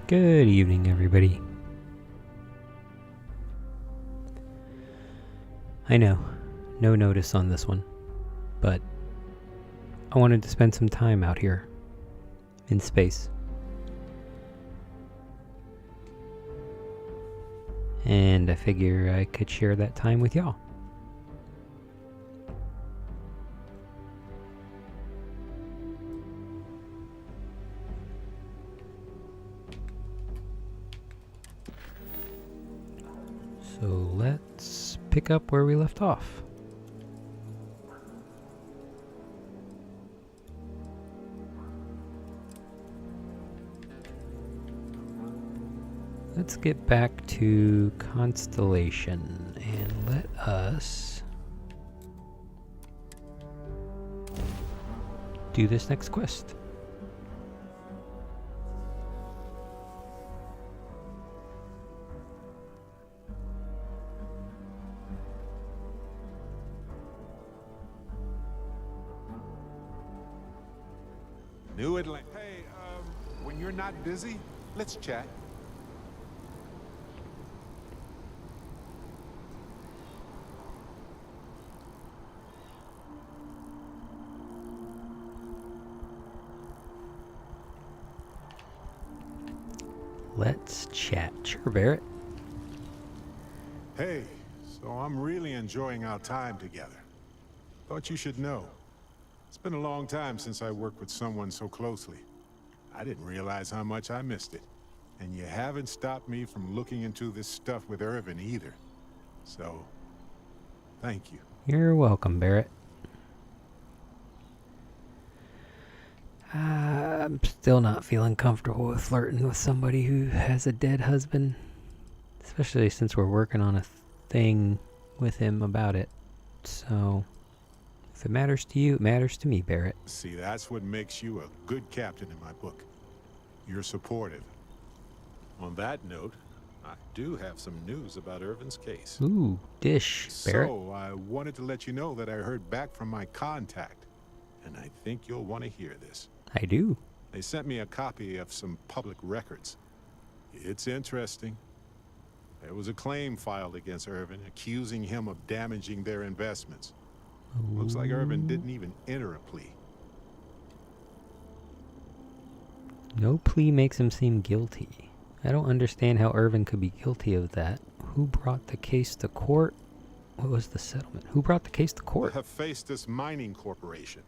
Good evening, everybody. I know, no notice on this one, but I wanted to spend some time out here in space. And I figure I could share that time with y'all. So let's pick up where we left off. Let's get back to Constellation and let us do this next quest. New Atlanta. Hey, when you're not busy, let's chat. Let's chat. Sure, Barrett. Hey, so I'm really enjoying our time together. Thought you should know. It's been a long time since I worked with someone so closely. I didn't realize how much I missed it. And you haven't stopped me from looking into this stuff with Irvin either. So, thank you. You're welcome, Barrett. I'm still not feeling comfortable with flirting with somebody who has a dead husband. Especially since we're working on a thing with him about it. So, if it matters to you, it matters to me, Barrett. See, that's what makes you a good captain in my book. You're supportive. On that note, I do have some news about Irvin's case. Ooh, dish, Barrett. So, I wanted to let you know that I heard back from my contact. And I think you'll want to hear this. I do. They sent me a copy of some public records. It's interesting. There was a claim filed against Irvin accusing him of damaging their investments. Looks like Irvin didn't even enter a plea. No plea makes him seem guilty. I don't understand how Irvin could be guilty of that. Who brought the case to court? What was the settlement? Who brought the case to court? The Hephaestus Mining Corporation.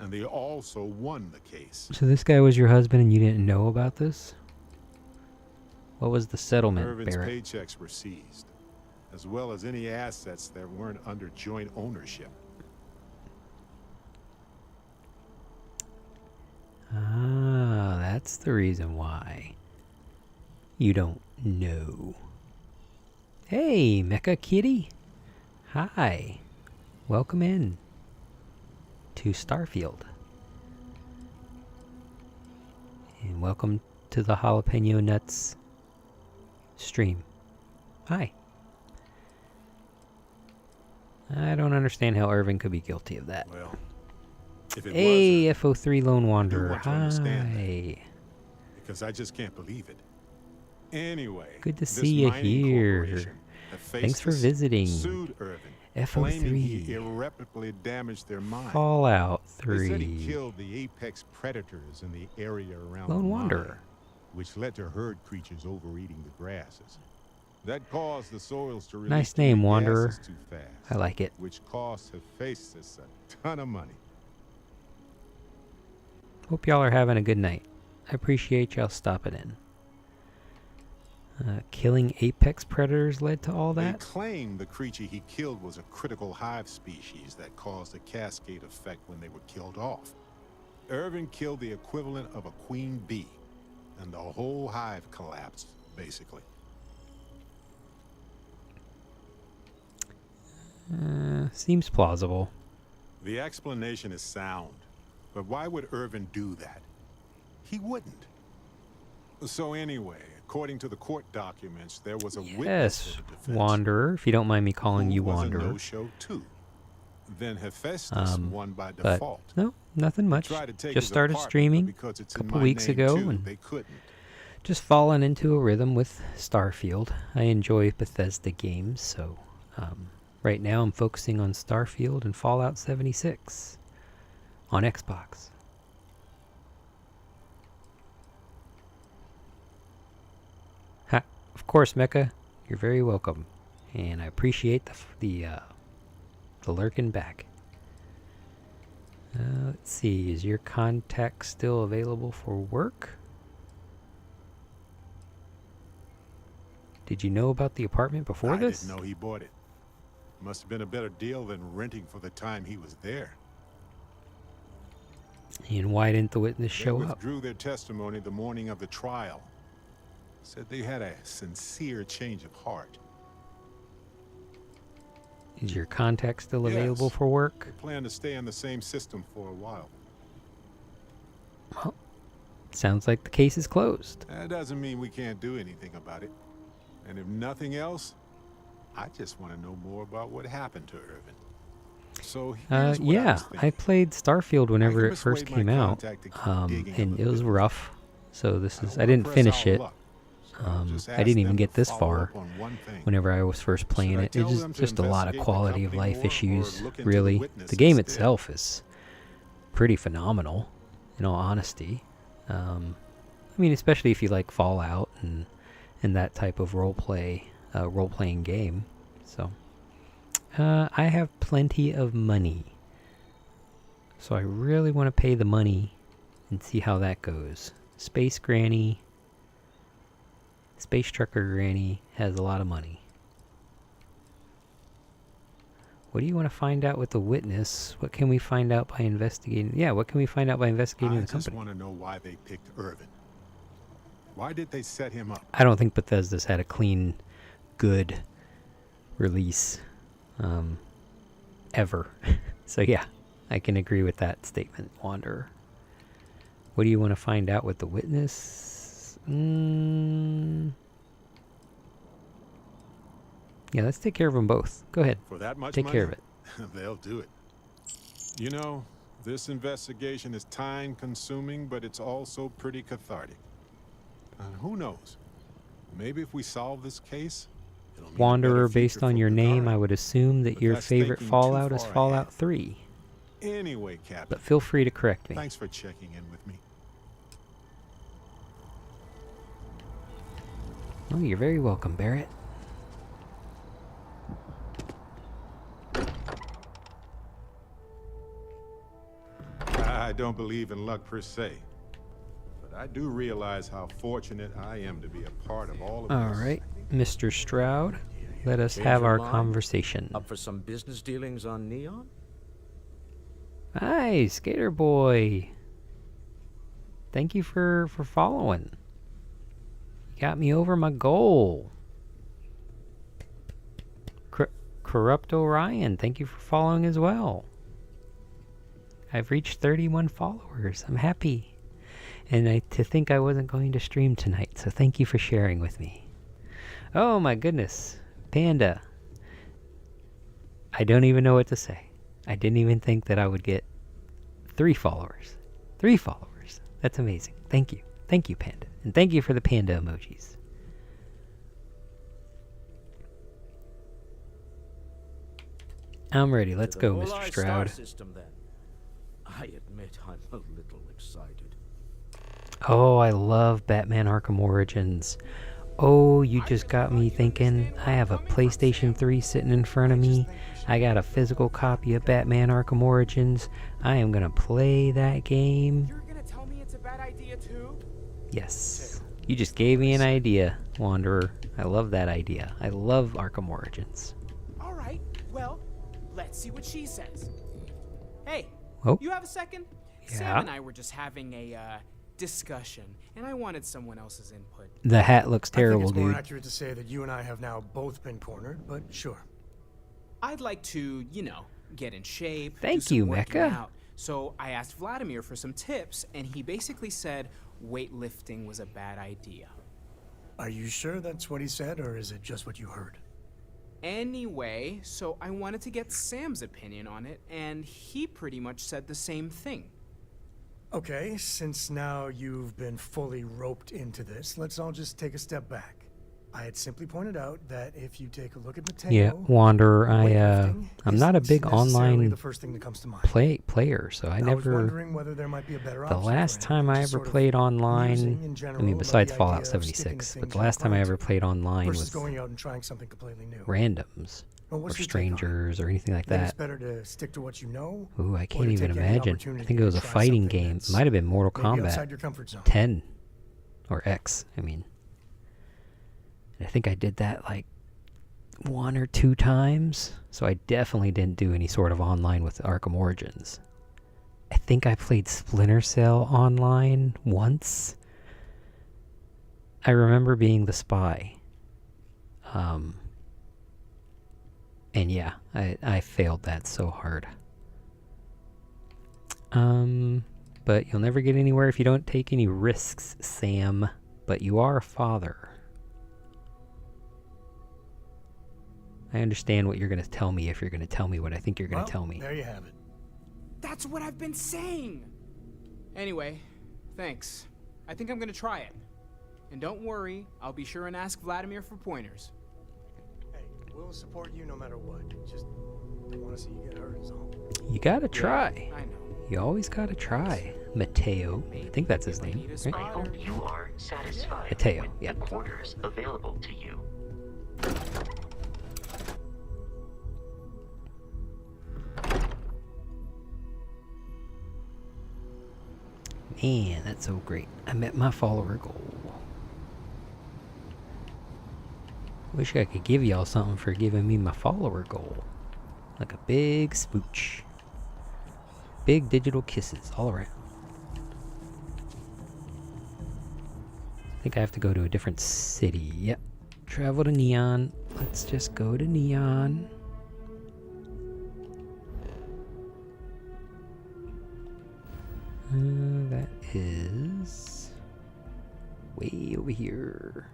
And they also won the case. So this guy was your husband and you didn't know about this? What was the settlement, Irvin's Barrett? paychecks were seized, as well as any assets that weren't under joint ownership. Ah, that's the reason why. You don't know. Hey, Mecha Kitty. Hi. Welcome in to Starfield. And welcome to the Jalapeno Nuts stream. Hi. I don't understand how Irvin could be guilty of that. Well, if it Hey, was, FO3 Lone Wanderer. want to understand Hi. because I just can't believe it. Anyway, Good to this see you mining here. corporation, Thanks for Hephaestus, visiting. sued Irvin, claiming he FO3. irreparably damaged their mine. Fallout They said he 3. killed the apex predators in the area around Lone the Wanderer. mine, which led to herd creatures overeating the grasses. That caused the soils to release Nice too many name, Wanderer. gases too fast, I like it. which cost Hephaestus a ton of money. Hope y'all are having a good night. I appreciate y'all stopping in. Killing apex predators led to all They that? claim the creature he killed was a critical hive species that caused a cascade effect when they were killed off. Irvin killed the equivalent of a queen bee, and the whole hive collapsed, basically. Seems plausible. The explanation is sound, but why would Irvin do that? He wouldn't. So anyway, according to the court documents, there was a witness Yes, for the defense. Wanderer, if you don't mind me calling who you was Wanderer. a no-show too. Then Hephaestus won by But default. no, nothing much. Tried to take Just his started apartment, streaming but because it's a in couple my weeks name ago too, and they couldn't. just fallen into a rhythm with Starfield. I enjoy Bethesda games, so right now I'm focusing on Starfield and Fallout 76 on Xbox. Ha, of course, Mecha, you're very welcome, and I appreciate the lurking back. Let's see, is your contact still available for work? Did you know about the apartment before this? I didn't know he bought it. Must have been a better deal than renting for the time he was there. And why didn't the witness show They up? withdrew their testimony the morning of the trial. Said they had a sincere change of heart. Is your contact still available for work? They plan to stay on the same system for a while. Well, sounds like the case is closed. That doesn't mean we can't do anything about it. And if nothing else, I just want to know more about what happened to Irvin. So here's what yeah, I played Starfield whenever it first came out, and it was rough. So I didn't finish it. I didn't even get this far whenever I was first playing it. It's just a lot of quality of life issues, really. The game itself is pretty phenomenal, in all honesty. I mean, especially if you like Fallout and that type of role-playing game. So, I have plenty of money. So I really want to pay the money and see how that goes. Space Trucker Granny has a lot of money. What do you want to find out with the witness? What can we find out by investigating? Yeah, what can we find out by investigating the company? I just want to know why they picked Irvin. Why did they set him up? I don't think Bethesda's had a clean, good release ever. So yeah, I can agree with that statement, Wanderer. What do you want to find out with the witness? Yeah, let's take care of them both. Go ahead. For that much take money? Care of it. They'll do it. You know, this investigation is time-consuming, but it's also pretty cathartic. And who knows? Maybe if we solve this case, it'll mean Wanderer, based on your name, I would assume that your favorite Fallout is Fallout 3. Anyway, Captain. But feel free to correct me. Thanks for checking in with me. Oh, you're very welcome, Barrett. I don't believe in luck per se, but I do realize how fortunate I am to be a part of all of this. All right, Mr. Stroud, let us have our conversation. Up for some business dealings on Neon? Hi, Skater Boy. Thank you for following. You got me over my goal. Corrupt Orion, thank you for following as well. I've reached 31 followers. I'm happy. And to think I wasn't going to stream tonight, so thank you for sharing with me. Oh my goodness. Panda. I don't even know what to say. I didn't even think that I would get 3 followers. 3 followers. That's amazing. Thank you. Thank you, Panda. And thank you for the panda emojis. I'm ready. Let's go, Mr. Stroud. I admit I'm a little excited. Oh, I love Batman Arkham Origins. Oh, you just got me thinking. I have a PlayStation 3 sitting in front of me. I got a physical copy of Batman Arkham Origins. I am going to play that game. You're going to tell me it's a bad idea too? Yes. You just gave me an idea, Wanderer. I love that idea. I love Arkham Origins. All right. Well, let's see what she says. Hey, Oh. you have a second? Yeah. Sam and I were just having a discussion, and I wanted someone else's input. The hat looks terrible, I think it's dude. more accurate to say that you and I have now both been cornered, but sure. I'd like to, get in shape. Thank do some you, working Mecca. out. So I asked Vladimir for some tips, and he basically said weightlifting was a bad idea. Are you sure that's what he said, or is it just what you heard? Anyway, so I wanted to get Sam's opinion on it, and he pretty much said the same thing. Okay, since now you've been fully roped into this, let's all just take a step back. I had simply pointed out that if you take a look at Mateo, Yeah, Wanderer, weightlifting I'm not a isn't big necessarily online the first thing that comes to mind. player, so I was never... wondering whether there might be a better The option last for time anyone, I just ever sort of played online, musing in I general mean, about besides the Fallout idea of sticking to 76, but things the you're last time I inclined ever to, played online versus was going out and trying something completely new. randoms, Well, or what's your take on it? strangers, or anything like Think it's that. better to stick to what you know, Ooh, I or can't to even take any imagine. I opportunity think it was to a try fighting something game. It that's might have been Mortal maybe Kombat outside your comfort zone? 10, or X, I mean. And I think I did that like 1 or 2 times, so I definitely didn't do any sort of online with Arkham Origins. I think I played Splinter Cell online once. I remember being the spy. And yeah, I failed that so hard. But you'll never get anywhere if you don't take any risks, Sam. But you are a father. I understand what you're going to tell me if you're going to tell me what I think you're going to tell me. There you have it. That's what I've been saying! Anyway, thanks. I think I'm gonna try it. And don't worry, I'll be sure and ask Vladimir for pointers. Hey, we'll support you no matter what. Just don't want to see you get hurt is all. You gotta try. Yeah, I know. You always gotta try. Mateo. I think that's his name, right? I hope you are satisfied Mateo, with yeah. the quarters available to you. Man, that's so great. I met my follower goal. Wish I could give y'all something for giving me my follower goal. Like a big smooch. Big digital kisses all around. I think I have to go to a different city. Yep. Travel to Neon. Let's just go to Neon. That is way over here.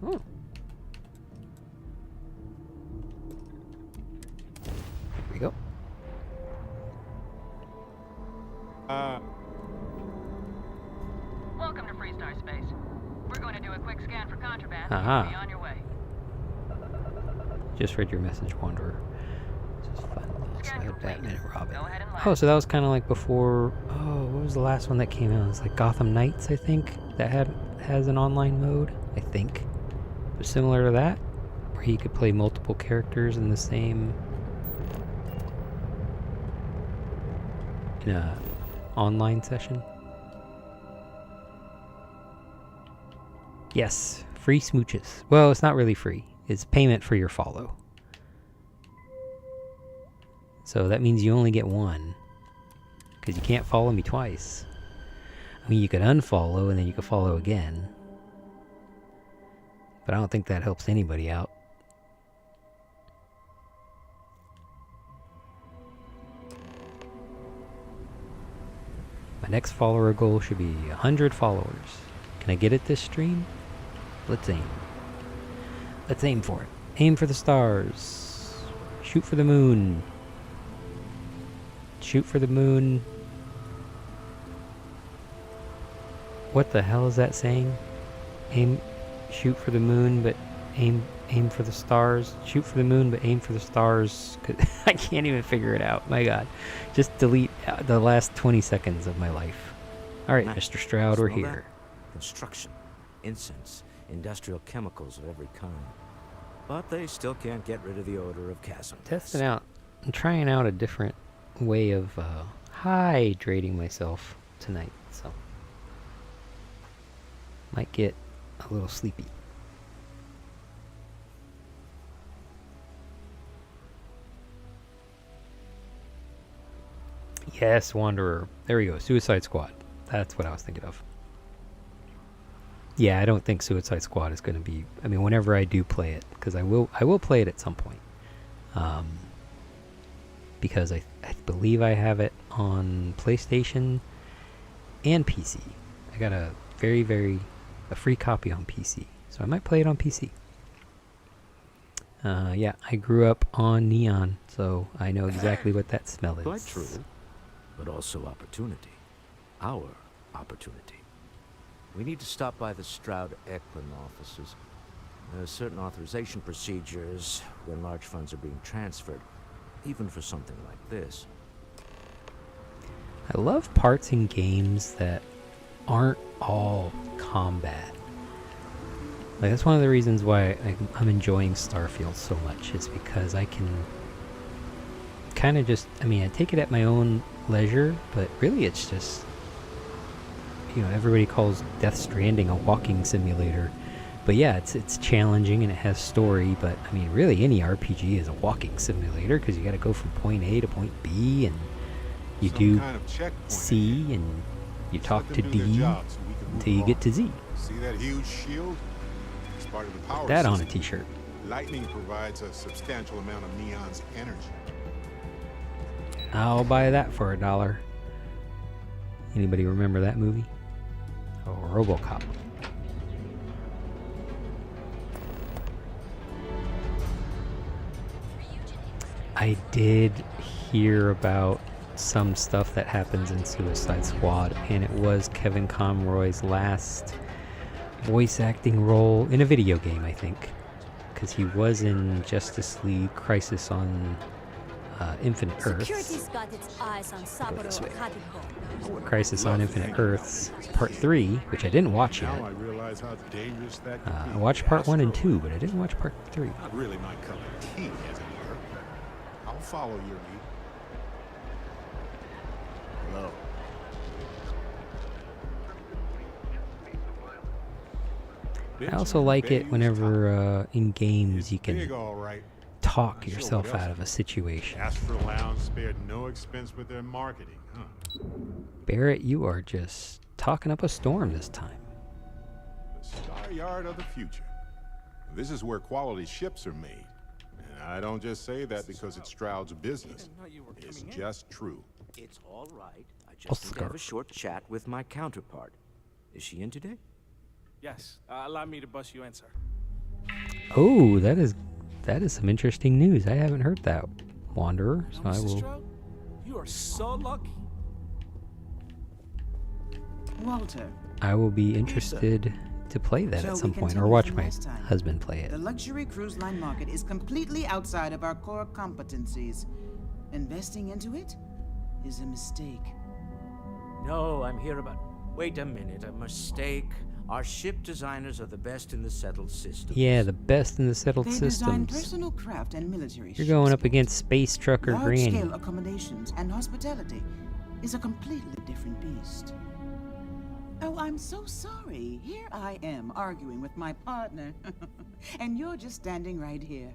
Oh. There we go. Welcome to Freestar Space. We're going to do a quick scan for contraband. Aha. You'll be on your way. Just read your message, Wanderer. This is fun. Scan Outside complete. Batman and Robin. Go ahead and land. Oh, so that was kind of like before. Oh, what was the last one that came out? It was like Gotham Knights, I think. That has an online mode, I think. It was similar to that, where you could play multiple characters in the same in a online session. Yes, free smooches. Well, it's not really free. It's payment for your follow. So that means you only get one. Because you can't follow me twice. I mean, you could unfollow and then you could follow again. But I don't think that helps anybody out. My next follower goal should be 100 followers. Can I get it this stream? Let's aim. Let's aim for it. Aim for the stars. Shoot for the moon. Shoot for the moon. What the hell is that saying? Aim, shoot for the moon, but aim for the stars. Shoot for the moon, but aim for the stars. I can't even figure it out. My God. Just delete the last 20 seconds of my life. All right, Nice. Mr. Stroud, we're Smell that? here. Construction, incense, industrial chemicals of every kind. But they still can't get rid of the odor of chasm. Testing out. I'm trying out a different way of hydrating myself tonight, so might get a little sleepy. Yes, Wanderer. There we go. Suicide Squad. That's what I was thinking of. Yeah, I don't think Suicide Squad is going to be... I mean, whenever I do play it, because I will play it at some point. Because I believe I have it on PlayStation and PC. I got a a free copy on PC. So I might play it on PC. Yeah, I grew up on Neon, so I know exactly what that smell is. Quite true. but also opportunity. Our opportunity. We need to stop by the Stroud-Eklund offices. There are certain authorization procedures when large funds are being transferred, even for something like this. I love parts in games that aren't all combat. Like, that's one of the reasons why I'm enjoying Starfield so much, is because I can kind of just, I mean, I take it at my own leisure, but really it's just, you know, everybody calls Death Stranding a walking simulator. But yeah, it's challenging and it has story, but I mean, really any RPG is a walking simulator, because you got to go from point A to point B, and you Some do kind of checkpoint. C, and you Just talk let to them do their D job so we can move until you get along. to Z. See that huge shield? It's part of the power Put that on a system. t-shirt. Lightning provides a substantial amount of Neon's energy. I'll buy that for $1. Anybody remember that movie? Oh, RoboCop. I did hear about some stuff that happens in Suicide Squad, and it was Kevin Conroy's last voice acting role in a video game, I think. Because he was in Justice League Crisis on Infinite Earths. Security's got its eyes on Saburo this way. Akihiko. Crisis on Infinite Earths Part 3, which I didn't watch yet. Now I realize how dangerous that could be. I watched Part 1 and Asteroid. 2, but I didn't watch Part 3. Not really my cup of tea, as it were. I'll follow your lead. Hello. I also like it whenever in games you Big, can all right. talk Not sure yourself what else. out of a situation. Astro Lounge spared no expense with their marketing, huh? Barrett, you are just talking up a storm this time. The star yard of the future. This is where quality ships are made. And I don't just say that because it's Stroud's business. It's just true. It's all right. I just need to have a short chat with my counterpart. Is she in today? Yes. Allow me to bust you in, sir. Oh, that is some interesting news. I haven't heard that, Wanderer. So I Mr. will. Stroud, you are so lucky. Walter, I will be interested to play that shall at we some point, or continue watch from my last time? husband play it. the luxury cruise line market is completely outside of our core competencies. Investing into it is a mistake. No, I'm here about... Wait a minute, a mistake. Our ship designers are the best in the settled systems. Yeah, the best in the settled They design systems. personal craft and military You're going up ships. against Space Trucker Granny. Large-scale accommodations and hospitality is a completely different beast. Oh, I'm so sorry. Here I am arguing with my partner. And you're just standing right here.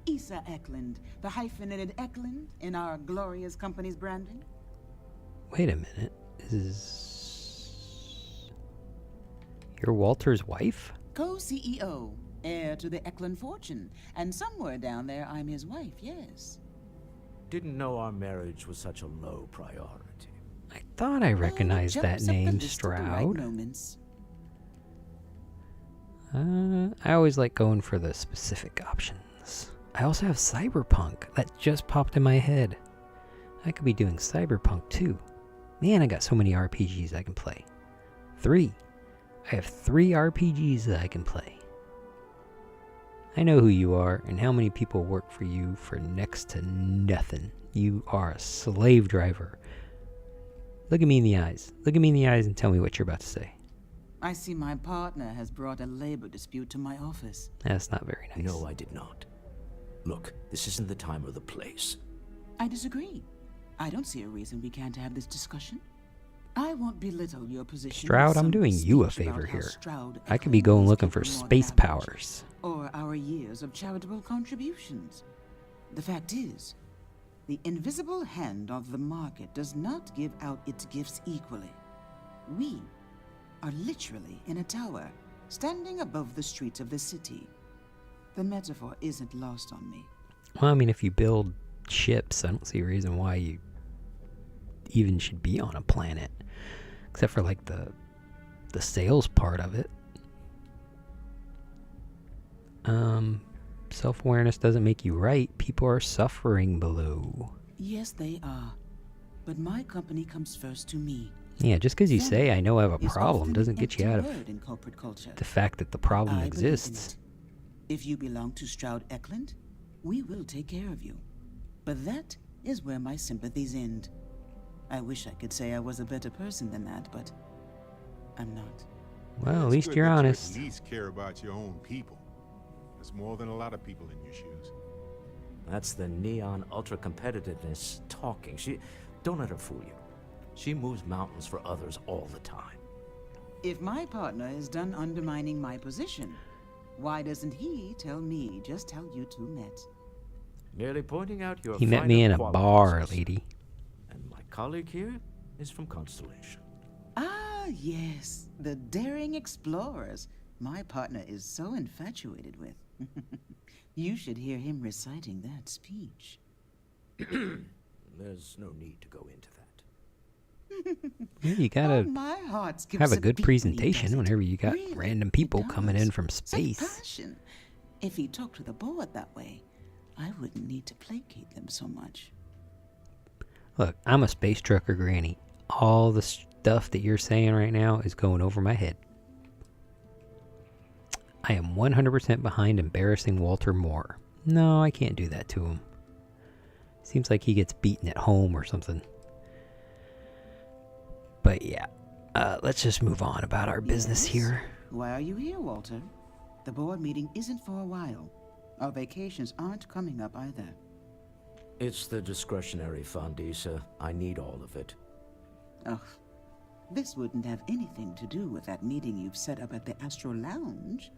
Issa Eklund, the hyphenated Eklund in our glorious company's branding. Wait a minute. You're Walter's wife? Co-CEO, heir to the Eklund fortune. And somewhere down there, I'm his wife, yes. Didn't know our marriage was such a low priority. I thought I recognized that Jumps up the name, list at the right Stroud. moments. I always like going for the specific options. I also have Cyberpunk. That just popped in my head. I could be doing Cyberpunk too. Man, I got so many RPGs I can play. 3. I have 3 RPGs that I can play. I know who you are and how many people work for you for next to nothing. You are a slave driver. Look at me in the eyes. Look at me in the eyes and tell me what you're about to say. I see my partner has brought a labor dispute to my office. That's not very nice. No, I did not. Look, this isn't the time or the place. I disagree. I don't see a reason we can't have this discussion. I won't belittle your position. Stroud, with I'm some doing you a speech about favor how here. Stroud I could be Eklund going is looking for capable more space than average, powers. or our years of charitable contributions. The fact is, the invisible hand of the market does not give out its gifts equally. We are literally in a tower, standing above the streets of the city. The metaphor isn't lost on me. Well, I mean, if you build ships, I don't see a reason why you even should be on a planet. Except for, like, the sales part of it. Self-awareness doesn't make you right. People are suffering below. Yes, they are. but my company comes first to me. Yeah, just because you say I know I have a Is problem often doesn't an get you empty out of word in corporate culture. the fact that the problem I believe in exists. it. If you belong to Stroud Eklund, we will take care of you. But that is where my sympathies end. I wish I could say I was a better person than that, but I'm not. Well, at It's least good you're that you honest. at least care about your own people. That's more than a lot of people in your shoes. That's the neon ultra competitiveness talking. Don't let her fool you. She moves mountains for others all the time. If my partner is done undermining my position, why doesn't he tell me just how you two met? Merely pointing out your He met me in finer a bar, qualities. lady. And my colleague here is from Constellation. Ah, yes, the daring explorers my partner is so infatuated with. You should hear him reciting that speech. There's no need to go into that. Yeah, you gotta My heart skips have a a good beat when he presentation does it. whenever you got Really, random it people coming in does. from Such space. passion. If he talked to the board that way, I wouldn't need to placate them so much. Look, I'm a space trucker granny. All the stuff that you're saying right now is going over my head. I am 100% behind embarrassing Walter Moore. No, I can't do that to him. Seems like he gets beaten at home or something. But yeah, let's just move on about our business Yes? here. Why are you here, Walter? The board meeting isn't for a while. Our vacations aren't coming up either. It's the discretionary fund, Issa. I need all of it. Ugh. This wouldn't have anything to do with that meeting you've set up at the Astro Lounge,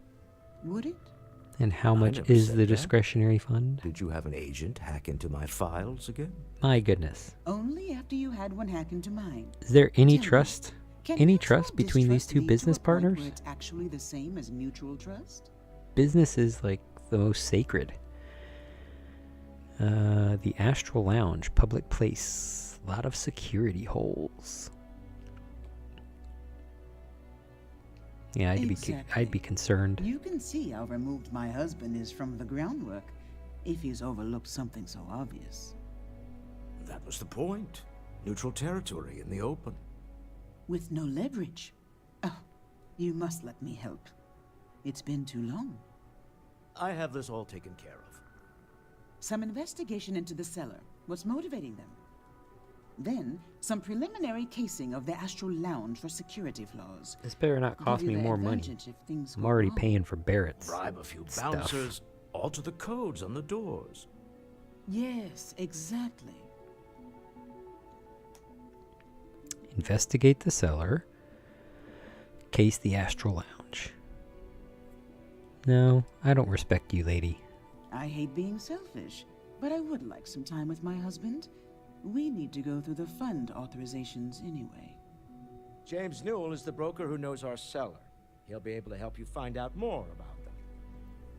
would it? And how I much never is said the that. discretionary fund? Did you have an agent hack into my files again? My goodness. Only after you had one hack into mine. Is there any Tell me, trust? Can Any mutual trust between these distrust two lead to business a point partners? where it's actually the same as mutual trust? Business is like the most sacred. The Astral Lounge, public place, a lot of security holes. Yeah, I'd Exactly. be concerned. You can see how removed my husband is from the groundwork if he's overlooked something so obvious. That was the point. Neutral territory in the open. With no leverage. Oh, you must let me help. It's been too long. I have this all taken care of. Some investigation into the cellar. What's motivating them? Then, some preliminary casing of the Astral Lounge for security flaws. This better not cost Give me you the more money. advantage if things I'm go already wrong. paying for Barrett's Bribe a few stuff. bouncers, alter the codes on the doors. Yes, exactly. Investigate the cellar. Case the Astral Lounge. No, I don't respect you, lady. I hate being selfish, but I would like some time with my husband. We need to go through the fund authorizations anyway. James Newell is the broker who knows our cellar. He'll be able to help you find out more about them.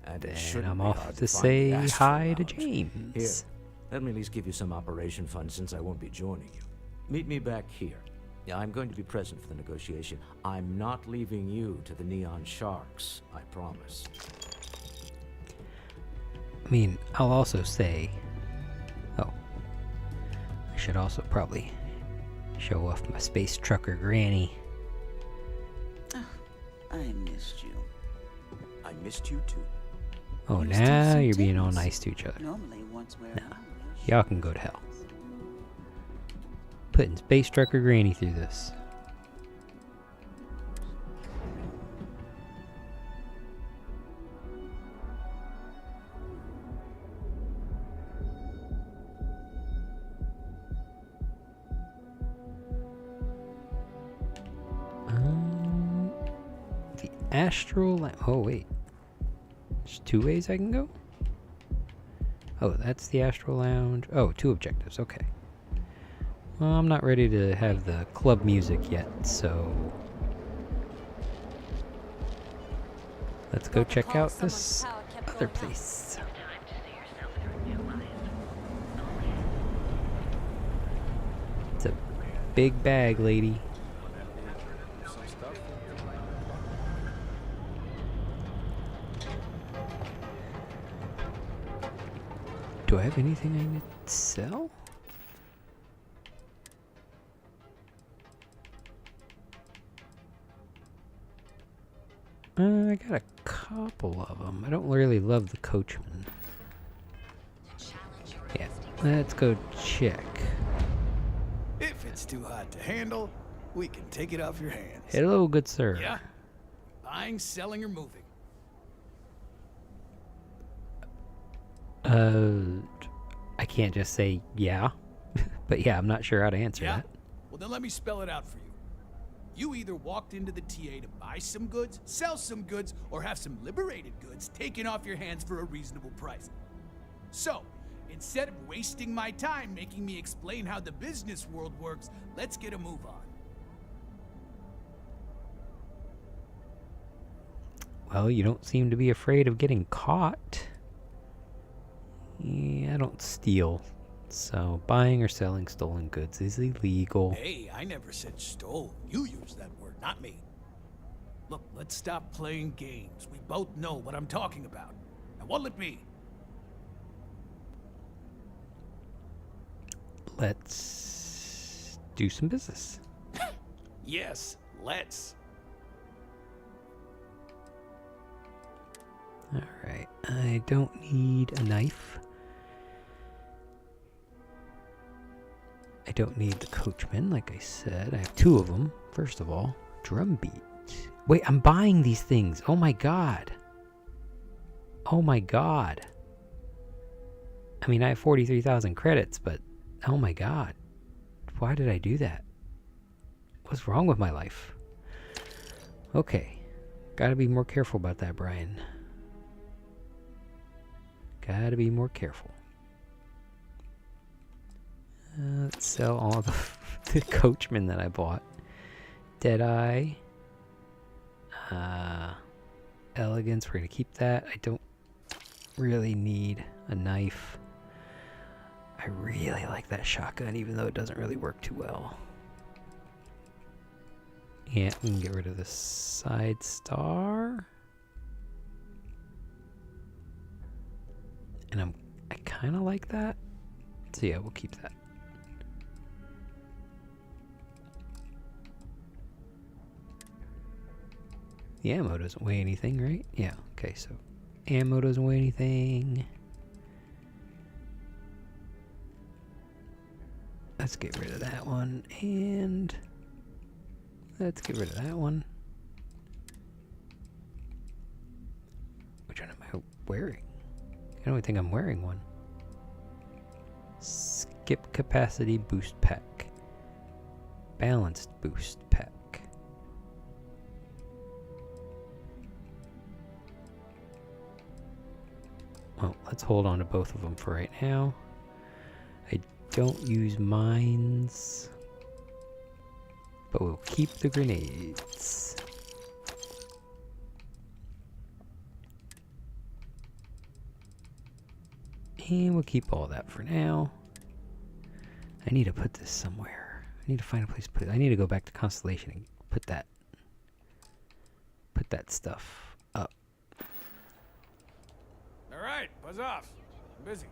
And it Then shouldn't I'm be off hard to find say the Astral hi to Lounge. James. Here, let me at least give you some operation funds since I won't be joining you. Meet me back here. Yeah, I'm going to be present for the negotiation. I'm not leaving you to the Neon Sharks, I promise. I mean, I'll also say... Oh. I should also probably show off my space trucker granny. I missed you. I missed you too. Oh, You're still now so you're being all tense. nice to each other. Normally once we're Nah. alone, Y'all can go to hell. Putting space trucker granny through this. The Astral... Oh, wait. There's two ways I can go? Oh, that's the Astral Lounge. Oh, two objectives. Okay. Well, I'm not ready to have the club music yet, so... Let's go check out this other place. It's a big bag, lady. Do I have anything I need to sell? I got a couple of them. I don't really love the coachman. Yeah, let's go check. If it's too hot to handle, we can take it off your hands. Hello, good sir. Yeah? Buying, selling, or moving? I can't just say yeah. But yeah, I'm not sure how to answer Yeah? that. Well, then let me spell it out for you. You either walked into the TA to buy some goods, sell some goods, or have some liberated goods taken off your hands for a reasonable price. So, instead of wasting my time making me explain how the business world works, let's get a move on. Well, you don't seem to be afraid of getting caught. Yeah, I don't steal. So, buying or selling stolen goods is illegal. Hey, I never said stole. You used that word, not me. Look, let's stop playing games. We both know what I'm talking about. Now, what'll it be? Let's do some business. Yes, let's. Alright, I don't need a knife. I don't need the coachman, like I said. I have two of them. First of all, drumbeat. Wait, I'm buying these things. Oh my god. Oh my god. I mean, I have 43,000 credits, but oh my god. Why did I do that? What's wrong with my life? Okay. Gotta be more careful about that, Brian. Gotta be more careful. Let's sell all the coachmen that I bought. Deadeye. Elegance, we're gonna keep that. I don't really need a knife. I really like that shotgun, even though it doesn't really work too well. Yeah, we can get rid of the side star. And I kind of like that. So yeah, we'll keep that. The ammo doesn't weigh anything, right? Yeah, okay, so ammo doesn't weigh anything. Let's get rid of that one, and let's get rid of that one. Which one am I wearing? I don't even think I'm wearing one. Skip capacity boost pack. Balanced boost pack. Well, let's hold on to both of them for right now. I don't use mines, but we'll keep the grenades. And we'll keep all that for now. I need to put this somewhere. I need to find a place to put it. I need to go back to Constellation and put that stuff up. All right, buzz off. I'm busy.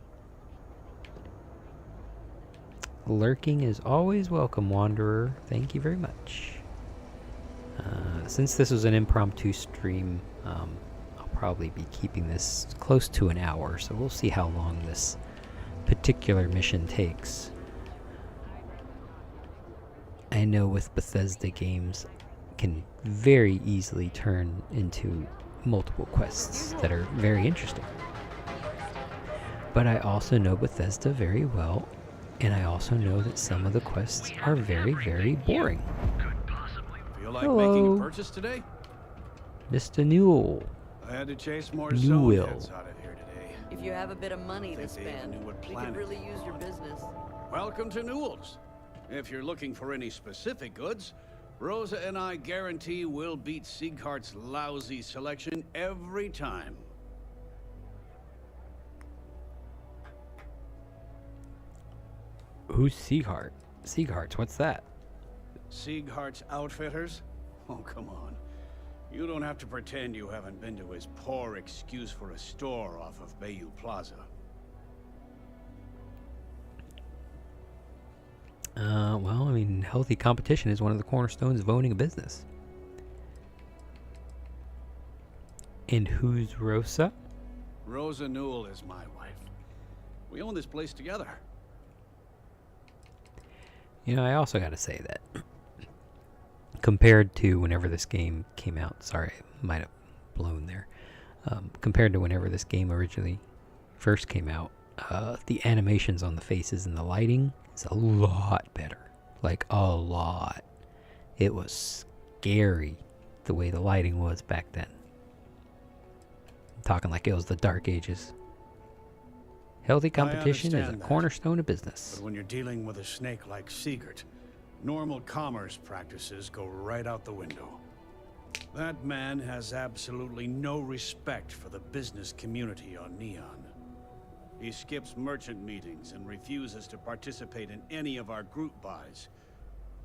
Lurking is always welcome, Wanderer. Thank you very much. Since this was an impromptu stream, I'll probably be keeping this close to an hour, so we'll see how long this particular mission takes. I know with Bethesda games can very easily turn into multiple quests that are very interesting. But I also know Bethesda very well, and I also know that some of the quests are very, very boring. Feel like Hello, making a purchase today? Mr. Newell. I had to chase more Newell. zone heads out of here today. If you have a bit of money to Think they even spend, knew what we could planet really we use were your on. business. Welcome to Newell's. If you're looking for any specific goods, Rosa and I guarantee we'll beat Sieghart's lousy selection every time. Who's Sieghart? Sieghart's, what's that? Sieghart's Outfitters? Oh, come on. You don't have to pretend you haven't been to his poor excuse for a store off of Bayou Plaza. Well, I mean, healthy competition is one of the cornerstones of owning a business. And who's Rosa? Rosa Newell is my wife. We own this place together. You know, I also gotta say that compared to whenever this game came out, sorry, I might have blown there. Compared to whenever this game originally first came out, the animations on the faces and the lighting is a lot better. Like, a lot. It was scary the way the lighting was back then. I'm talking like it was the Dark Ages. Healthy competition is a cornerstone of business. But when you're dealing with a snake like Siegert, normal commerce practices go right out the window. That man has absolutely no respect for the business community on Neon. He skips merchant meetings and refuses to participate in any of our group buys.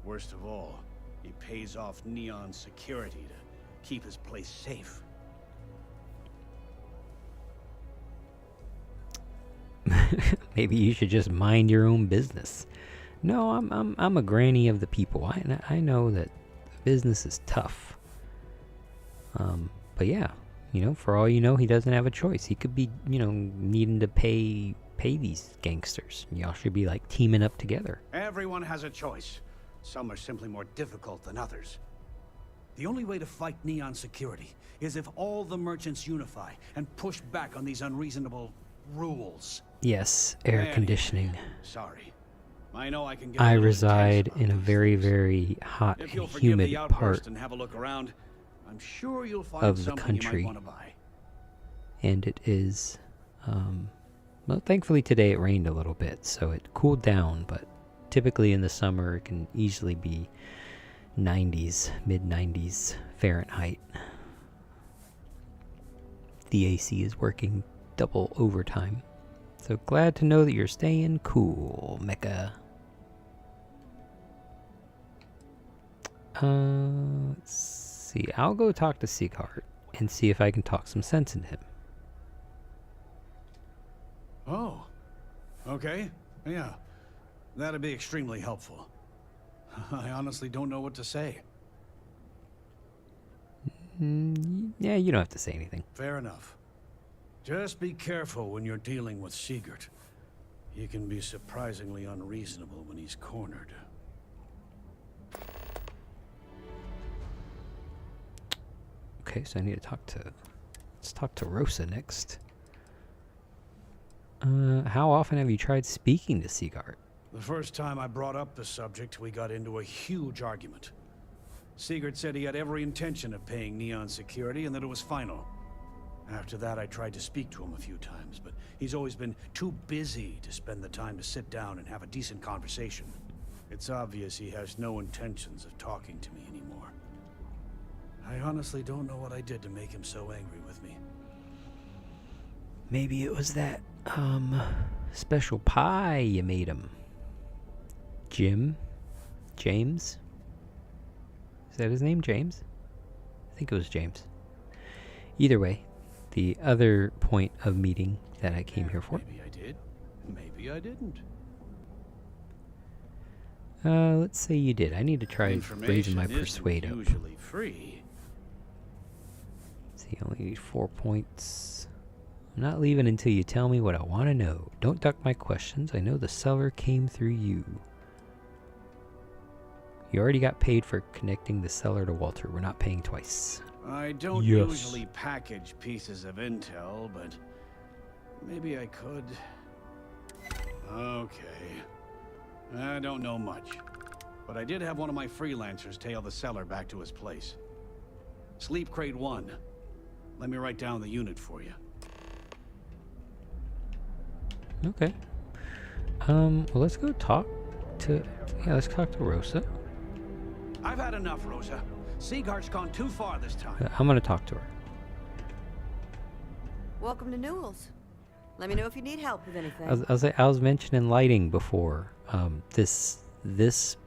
Worst of all, he pays off Neon security to keep his place safe. Maybe you should just mind your own business. No, I'm a granny of the people. I know that business is tough. But yeah, you know, for all you know, he doesn't have a choice. He could be, you know, needing to pay these gangsters. Y'all should be like teaming up together. Everyone has a choice. Some are simply more difficult than others. The only way to fight Neon security is if all the merchants unify and push back on these unreasonable rules. Yes, air conditioning. Sorry. I know I can get I reside in a very, very hot and humid part and have a look around, I'm sure you'll find of the something you country. might want to buy. And it is, well, thankfully today it rained a little bit, so it cooled down, but typically in the summer it can easily be 90s, mid-90s Fahrenheit. The AC is working double overtime. So glad to know that you're staying cool, Mecha. Let's see. I'll go talk to Sieghart and see if I can talk some sense into him. Oh, okay. Yeah, that'd be extremely helpful. I honestly don't know what to say. Yeah, you don't have to say anything. Fair enough. Just be careful when you're dealing with Siegert. He can be surprisingly unreasonable when he's cornered. Okay, so I need to talk to... Let's talk to Rosa next. How often have you tried speaking to Sieghart? The first time I brought up the subject, we got into a huge argument. Siegert said he had every intention of paying Neon security and that it was final. After that, I tried to speak to him a few times, but he's always been too busy to spend the time to sit down and have a decent conversation. It's obvious he has no intentions of talking to me anymore. I honestly don't know what I did to make him so angry with me. Maybe it was that, special pie you made him. James? Is that his name, James? I think it was James. Either way, the other point of meeting that I came here for. Maybe I did. Maybe I didn't. Let's say you did. I need to try raising my Information persuade isn't up. usually free. See, I only need 4 points. I'm not leaving until you tell me what I want to know. Don't duck my questions. I know the seller came through you. You already got paid for connecting the seller to Walter. We're not paying twice. I don't usually package pieces of intel, but maybe I could. Okay. I don't know much, but I did have one of my freelancers tail the seller back to his place. Sleep Crate 1. Let me write down the unit for you. Okay. Well, let's go talk to... Yeah, let's talk to Rosa. I've had enough, Rosa. Sieghart's gone too far this time. I'm gonna talk to her. Welcome to Newell's. Let me know if you need help with anything. I was mentioning lighting before. This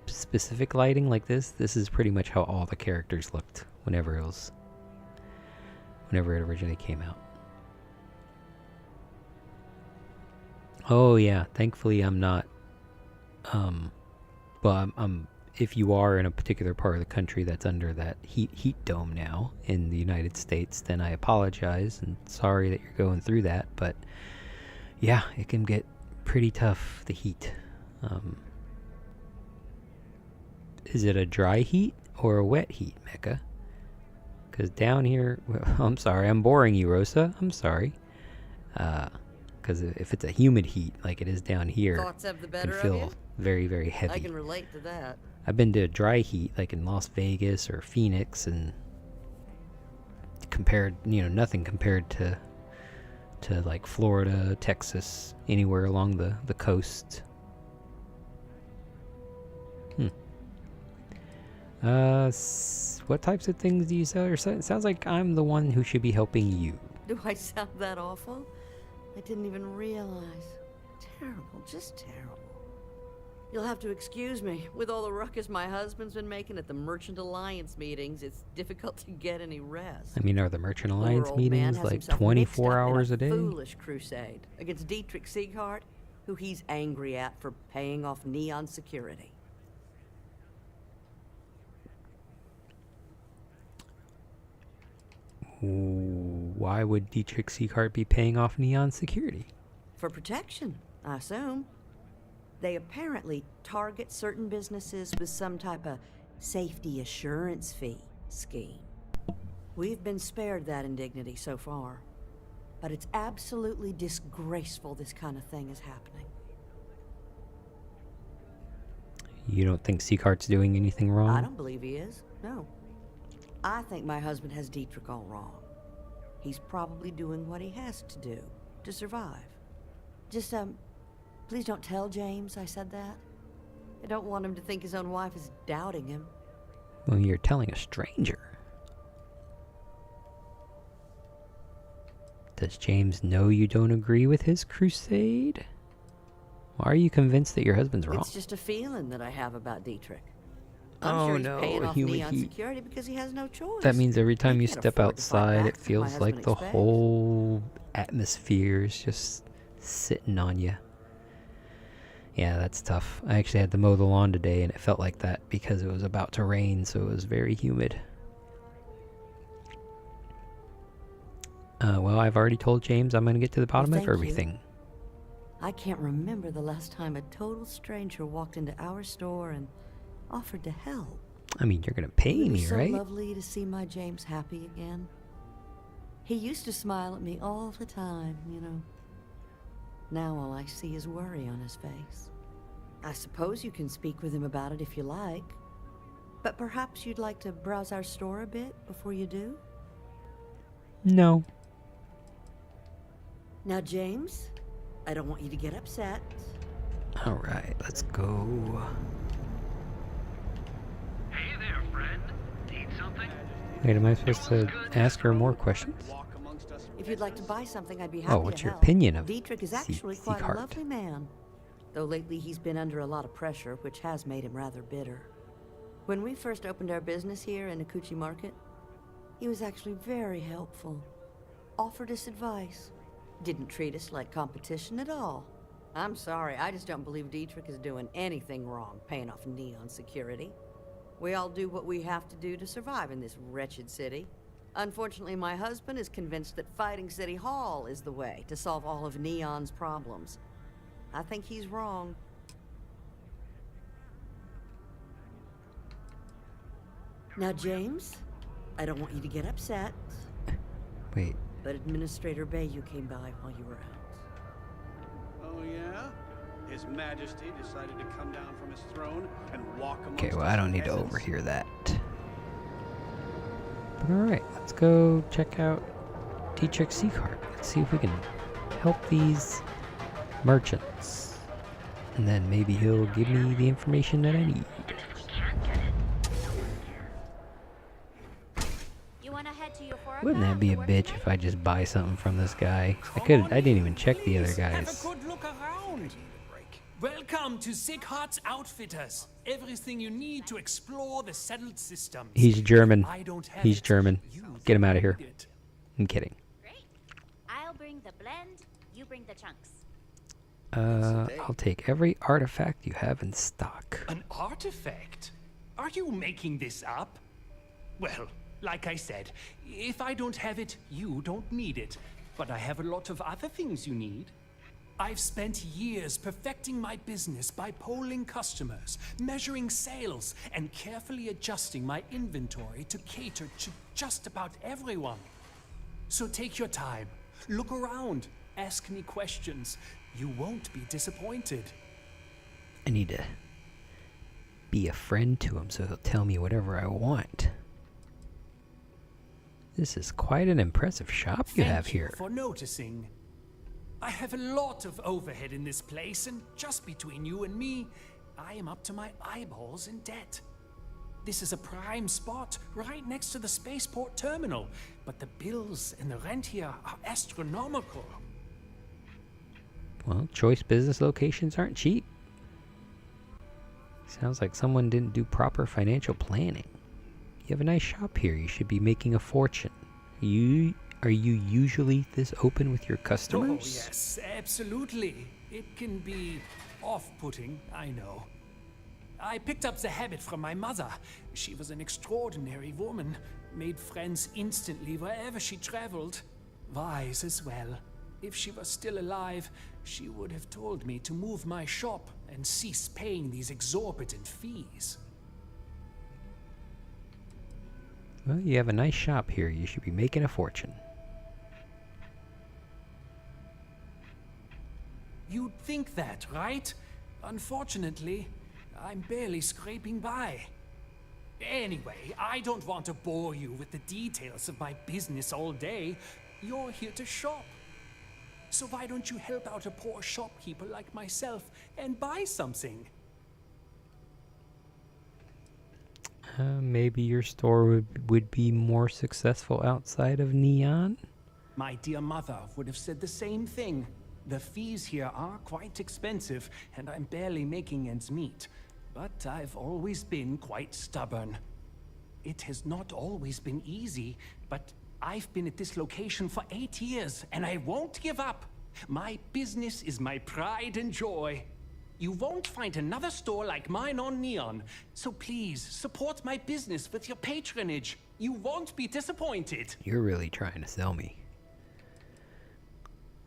specific lighting like this is pretty much how all the characters looked whenever it originally came out. Oh yeah, thankfully I'm not, well I'm if you are in a particular part of the country that's under that heat dome now in the United States, then I apologize and sorry that you're going through that. But yeah, it can get pretty tough, the heat. Is it a dry heat or a wet heat, Mecca? Because down here, well, I'm sorry, I'm boring you, Rosa. I'm sorry. Because if it's a humid heat like it is down here, Thoughts of the it can better of feel you? very, very heavy. I can relate to that. I've been to a dry heat like in Las Vegas or Phoenix, and compared, nothing compared to like Florida, Texas, anywhere along the coast. What types of things do you sell? It sounds like I'm the one who should be helping you. Do I sound that awful? I didn't even realize. Terrible, just terrible. You'll have to excuse me. With all the ruckus my husband's been making at the Merchant Alliance meetings, it's difficult to get any rest. I mean, are the Merchant Poor Alliance old man meetings has like himself 24 mixed up hours in a day? Foolish crusade against Dietrich Sieghart, who he's angry at for paying off Neon security. Why would Dietrich Sieghart be paying off Neon security? For protection, I assume. They apparently target certain businesses with some type of safety assurance fee scheme. We've been spared that indignity so far, but it's absolutely disgraceful this kind of thing is happening. You don't think Sieghart's doing anything wrong? I don't believe he is, no. I think my husband has Dietrich all wrong. He's probably doing what he has to do to survive. Just, please don't tell James I said that. I don't want him to think his own wife is doubting him. Well, you're telling a stranger. Does James know you don't agree with his crusade? Why are you convinced that your husband's wrong? It's just a feeling that I have about Dietrich. Oh, I'm sure he's no, paying off human Neon heat. security because he has no choice. That means every time He you can't step afford to fight outside, back it like my feels like husband the expects. whole atmosphere is just sitting on you. Yeah, that's tough. I actually had to mow the lawn today, and it felt like that because it was about to rain, so it was very humid. Well, I've already told James I'm going to get to the bottom of thank you. everything. I can't remember the last time a total stranger walked into our store and offered to help. I mean, you're going to pay It me, was so right? lovely to see my James happy again. He used to smile at me all the time, you know. Now all I see is worry on his face. I suppose you can speak with him about it if you like. But perhaps you'd like to browse our store a bit before you do? No. Now, James, I don't want you to get upset. All right, let's go. Hey there, friend. Need something? Wait, am I supposed to ask her more questions? If you'd like to buy something, I'd be happy to what's your help. opinion of Dietrich is actually quite a lovely man. Though lately he's been under a lot of pressure, which has made him rather bitter. When we first opened our business here in Akuchi Market, he was actually very helpful. Offered us advice. Didn't treat us like competition at all. I'm sorry, I just don't believe Dietrich is doing anything wrong paying off Neon security. We all do what we have to do to survive in this wretched city. Unfortunately, my husband is convinced that fighting City Hall is the way to solve all of Neon's problems. I think he's wrong. Now, James, I don't want you to get upset. Wait. But Administrator Bayou came by while you were out. Oh, yeah? His Majesty decided to come down from his throne and walk amongst Okay, well, us I don't need to peasants? overhear that. But alright, let's go check out Dietrich Sieghart. Let's see if we can help these merchants. And then maybe he'll give me the information that I need. Wouldn't that be a bitch if I just buy something from this guy? I didn't even check the other guys. Have a good look around. Welcome to Sieghart's Outfitters. Everything you need to explore the settled systems. He's German. I don't have He's it. German. Get him out of here. Need it. I'm kidding. Great. I'll bring the blend, you bring the chunks. I'll take every artifact you have in stock. An artifact? Are you making this up? Well, like I said, if I don't have it, you don't need it. But I have a lot of other things you need. I've spent years perfecting my business by polling customers, measuring sales, and carefully adjusting my inventory to cater to just about everyone. So take your time, look around, ask me questions. You won't be disappointed. I need to be a friend to him so he'll tell me whatever I want. This is quite an impressive shop you have here. Thank you for noticing. I have a lot of overhead in this place, and just between you and me, I am up to my eyeballs in debt. This is a prime spot right next to the spaceport terminal, but the bills and the rent here are astronomical. Well, choice business locations aren't cheap. Sounds like someone didn't do proper financial planning. You have a nice shop here. You should be making a fortune. Are you usually this open with your customers? Oh, yes, absolutely. It can be off-putting, I know. I picked up the habit from my mother. She was an extraordinary woman, made friends instantly wherever she traveled. Wise as well. If she was still alive, she would have told me to move my shop and cease paying these exorbitant fees. Well, you have a nice shop here. You should be making a fortune. You'd think that, right? Unfortunately, I'm barely scraping by. Anyway, I don't want to bore you with the details of my business all day. You're here to shop. So why don't you help out a poor shopkeeper like myself and buy something? Maybe your store would be more successful outside of Neon? My dear mother would have said the same thing. The fees here are quite expensive, and I'm barely making ends meet. But I've always been quite stubborn. It has not always been easy, but I've been at this location for 8 years, and I won't give up. My business is my pride and joy. You won't find another store like mine on Neon, so please support my business with your patronage. You won't be disappointed. You're really trying to sell me.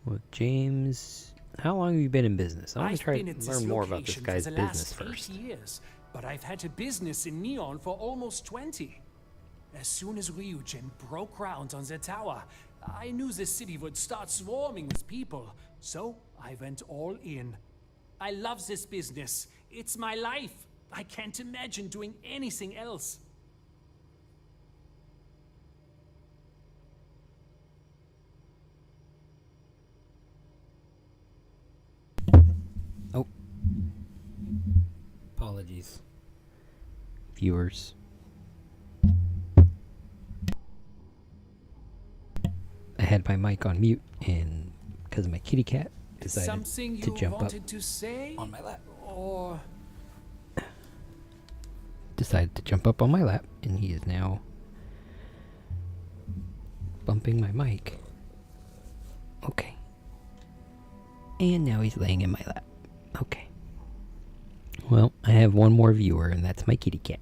Well, James, how long have you been in business? I want to try to learn more about this guy's business first. 8 years, but I've had a business in Neon for almost 20. As soon as Ryujin broke ground on the tower, I knew the city would start swarming with people, so I went all in. I love this business. It's my life. I can't imagine doing anything else. Oh. Apologies, viewers. I had my mic on mute, and because my kitty cat decided to jump up on my lap. Or decided to jump up on my lap, and he is now bumping my mic. Okay. And now he's laying in my lap. Okay. Well, I have one more viewer, and that's my kitty cat.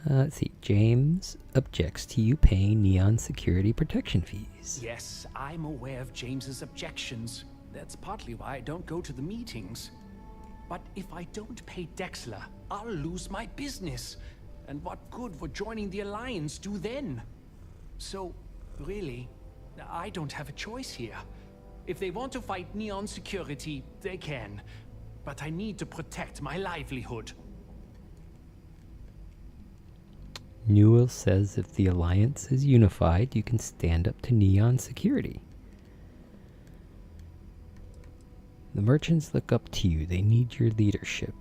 Let's see. James objects to you paying Neon security protection fees. yes, I'm aware of James's objections. That's partly why I don't go to the meetings. But if I don't pay Dexler, I'll lose my business. And what good would joining the Alliance do then? So, really, I don't have a choice here. If they want to fight Neon security, they can. But I need to protect my livelihood. Newell says if the Alliance is unified, you can stand up to Neon security. The merchants look up to you. They need your leadership.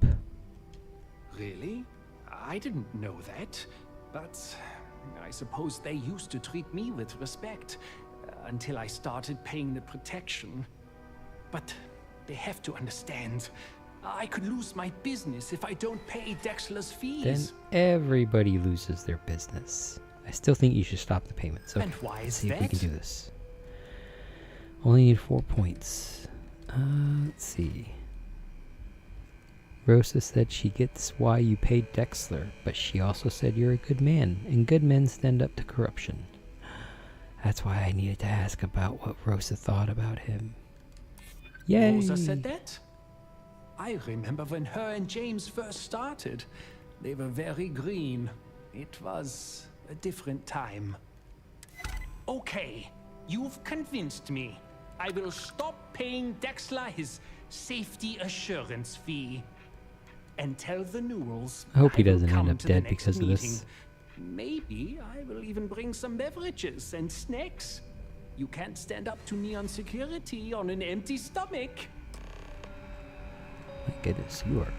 Really? I didn't know that. But I suppose they used to treat me with respect until I started paying the protection. But they have to understand. I could lose my business if I don't pay Dexler's fees. Then everybody loses their business. I still think you should stop the payments. Okay, And why let's is see if we that? can do this. Only need 4 points. Let's see. Rosa said she gets why you paid Dexler, but she also said you're a good man, and good men stand up to corruption. That's why I needed to ask about what Rosa thought about him. Yay! Rosa said that? I remember when her and James first started. They were very green. It was a different time. Okay, you've convinced me. I will stop paying Dexler his safety assurance fee. And tell the Newells I hope he will doesn't come end up to the dead next because of meeting. this. Maybe I will even bring some beverages and snacks. You can't stand up to Neon security on an empty stomach. My goodness, you are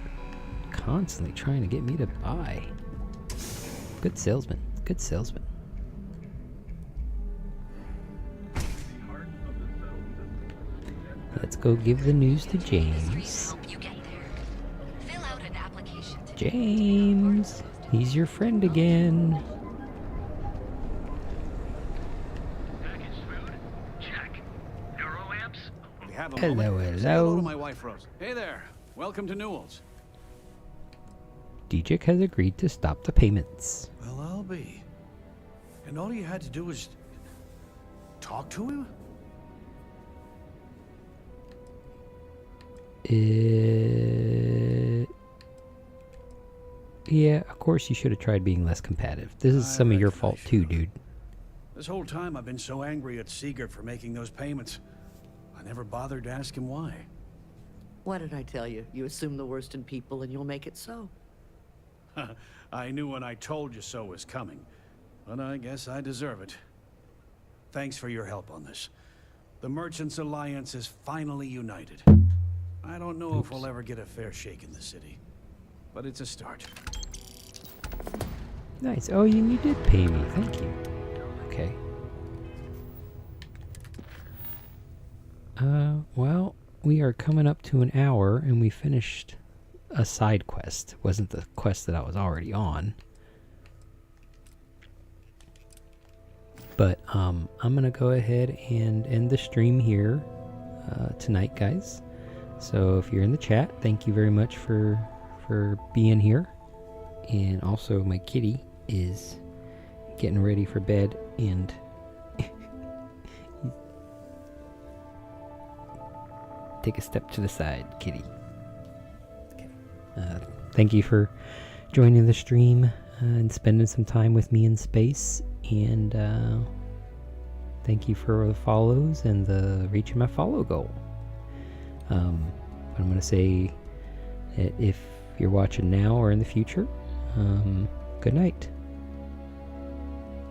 constantly trying to get me to buy. Good salesman. Good salesman. Let's go give the news to James. James, he's your friend again. Packaged food? Check. Neuro amps? We have a Hello, moment. Say hello hello. to my wife, Rose. Hey there. Welcome to Newell's. Dietrich has agreed to stop the payments. Well, I'll be. And all you had to do was talk to him? Yeah, of course you should have tried being less combative. This is some of your fault too, dude. This whole time I've been so angry at Sigurd for making those payments. I never bothered to ask him why. What did I tell you? You assume the worst in people and you'll make it so. I knew when I told you so was coming, but I guess I deserve it. Thanks for your help on this. The Merchants Alliance is finally united. I don't know if we'll ever get a fair shake in the city, but it's a start. Nice. Oh, you did pay me. Thank you. Okay. Well, we are coming up to an hour, and we finished a side quest. Wasn't the quest that I was already on. But, I'm gonna go ahead and end the stream here, tonight, guys. So if you're in the chat, thank you very much for being here. And also my kitty is getting ready for bed and take a step to the side, kitty. Okay. Thank you for joining the stream and spending some time with me in space. And thank you for the follows and the reaching my follow goal. But I'm going to say that if you're watching now or in the future, good night.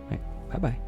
All right, bye-bye.